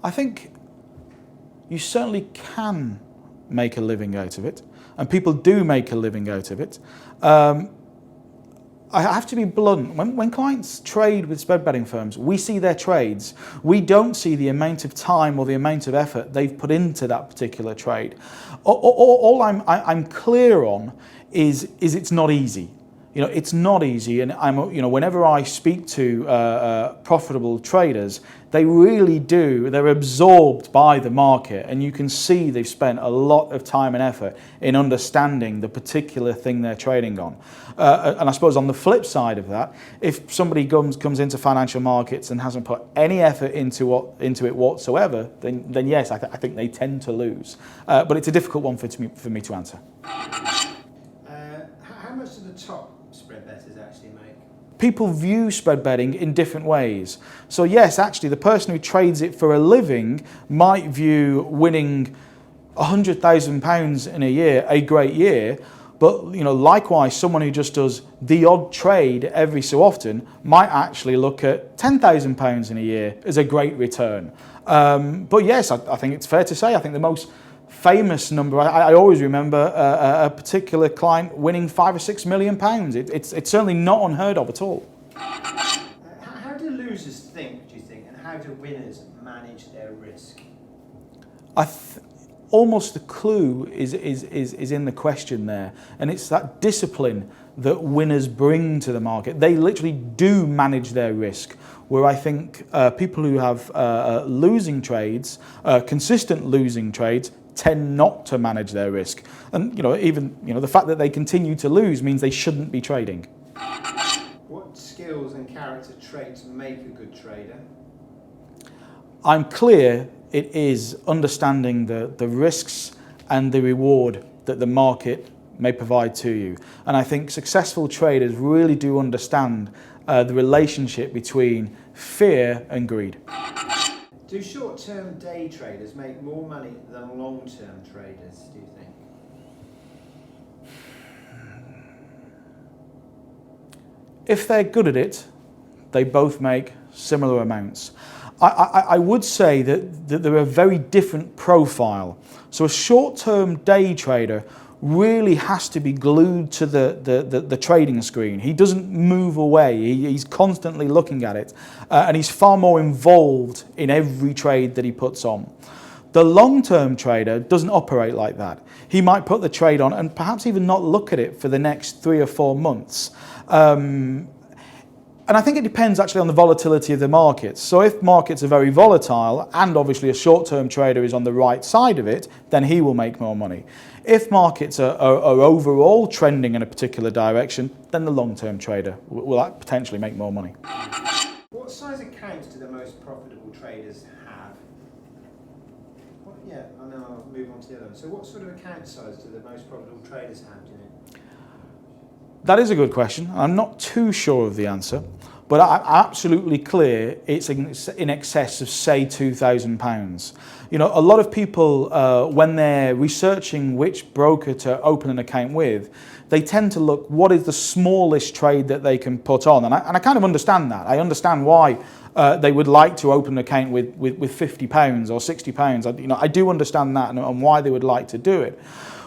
I think you certainly can make a living out of it, and people do make a living out of it. I have to be blunt. When clients trade with spread betting firms, we see their trades. We don't see the amount of time or the amount of effort they've put into that particular trade. All I'm clear on is it's not easy. You know, it's not easy, and whenever I speak to profitable traders, they really do. They're absorbed by the market, and you can see they've spent a lot of time and effort in understanding the particular thing they're trading on. And I suppose on the flip side of that, if somebody comes into financial markets and hasn't put any effort into it whatsoever, then yes, I think they tend to lose. But it's a difficult one for me to answer. How much do the top spread bettors actually make? People view spread betting in different ways. So yes, actually, the person who trades it for a living might view winning £100,000 in a year a great year, but likewise, someone who just does the odd trade every so often might actually look at £10,000 in a year as a great return. But yes, I think it's fair to say, I think the most famous number, I always remember a particular client winning £5 or £6 million. It's certainly not unheard of at all. How do losers think, do you think, and how do winners manage their risk? Almost the clue is in the question there, and it's that discipline that winners bring to the market. They literally do manage their risk, where I think people who have losing trades, consistent losing trades, tend not to manage their risk. And even the fact that they continue to lose means they shouldn't be trading. What skills and character traits make a good trader? I'm clear it is understanding the risks and the reward that the market may provide to you. And I think successful traders really do understand the relationship between fear and greed. Do short-term day traders make more money than long-term traders, do you think? If they're good at it, they both make similar amounts. I would say that they're a very different profile. So a short-term day trader really has to be glued to the trading screen. He doesn't move away. He's constantly looking at it, and he's far more involved in every trade that he puts on. The long-term trader doesn't operate like that. He might put the trade on and perhaps even not look at it for the next 3 or 4 months. And I think it depends actually on the volatility of the markets. So if markets are very volatile, and obviously a short-term trader is on the right side of it, then he will make more money. If markets are overall trending in a particular direction, then the long-term trader will potentially make more money. What size accounts do the most profitable traders have? And then I'll move on to the other one. So what sort of account size do the most profitable traders have, do you think? That is a good question. I'm not too sure of the answer, but I'm absolutely clear it's in excess of, say, £2,000. A lot of people, when they're researching which broker to open an account with, they tend to look what is the smallest trade that they can put on. And I kind of understand that. I understand why they would like to open an account with £50 or £60. I do understand that and why they would like to do it.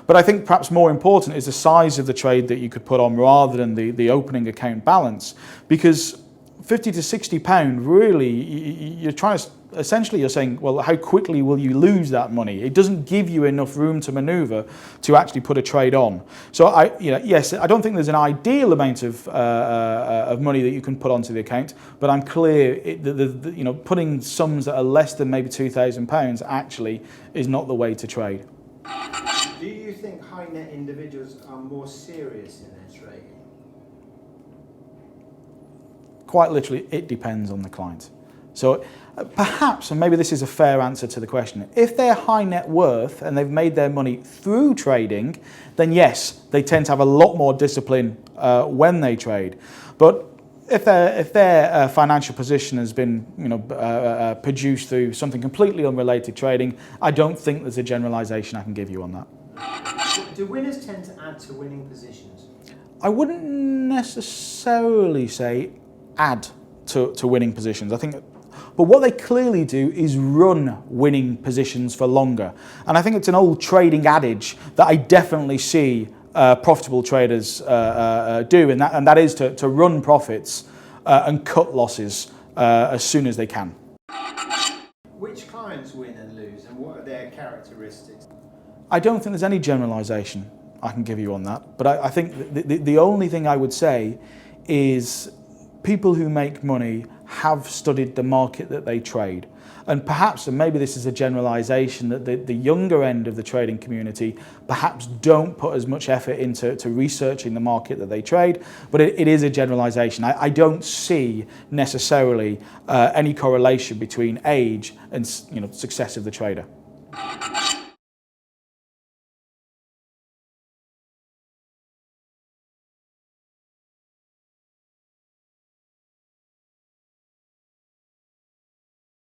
But I think perhaps more important is the size of the trade that you could put on rather than the opening account balance. Because £50 to £60, really, you're trying to, essentially you're saying, well, how quickly will you lose that money? It doesn't give you enough room to maneuver to actually put a trade on. So yes, I don't think there's an ideal amount of money that you can put onto the account, but I'm clear putting sums that are less than maybe £2,000 actually is not the way to trade. Do you think high net individuals are more serious in their trading? Quite literally, it depends on the client. So perhaps, and maybe this is a fair answer to the question, if they're high net worth and they've made their money through trading, then yes, they tend to have a lot more discipline when they trade. But if their financial position has been produced through something completely unrelated trading, I don't think there's a generalisation I can give you on that. Do winners tend to add to winning positions? I wouldn't necessarily say add to winning positions. I think But what they clearly do is run winning positions for longer. And I think it's an old trading adage that I definitely see profitable traders do, and that is to run profits and cut losses as soon as they can. Which clients win and lose, and what are their characteristics? I don't think there's any generalisation I can give you on that, but I think the only thing I would say is people who make money have studied the market that they trade. And perhaps, and maybe this is a generalisation, that the younger end of the trading community perhaps don't put as much effort into researching the market that they trade, but it is a generalisation. I don't see necessarily any correlation between age and success of the trader.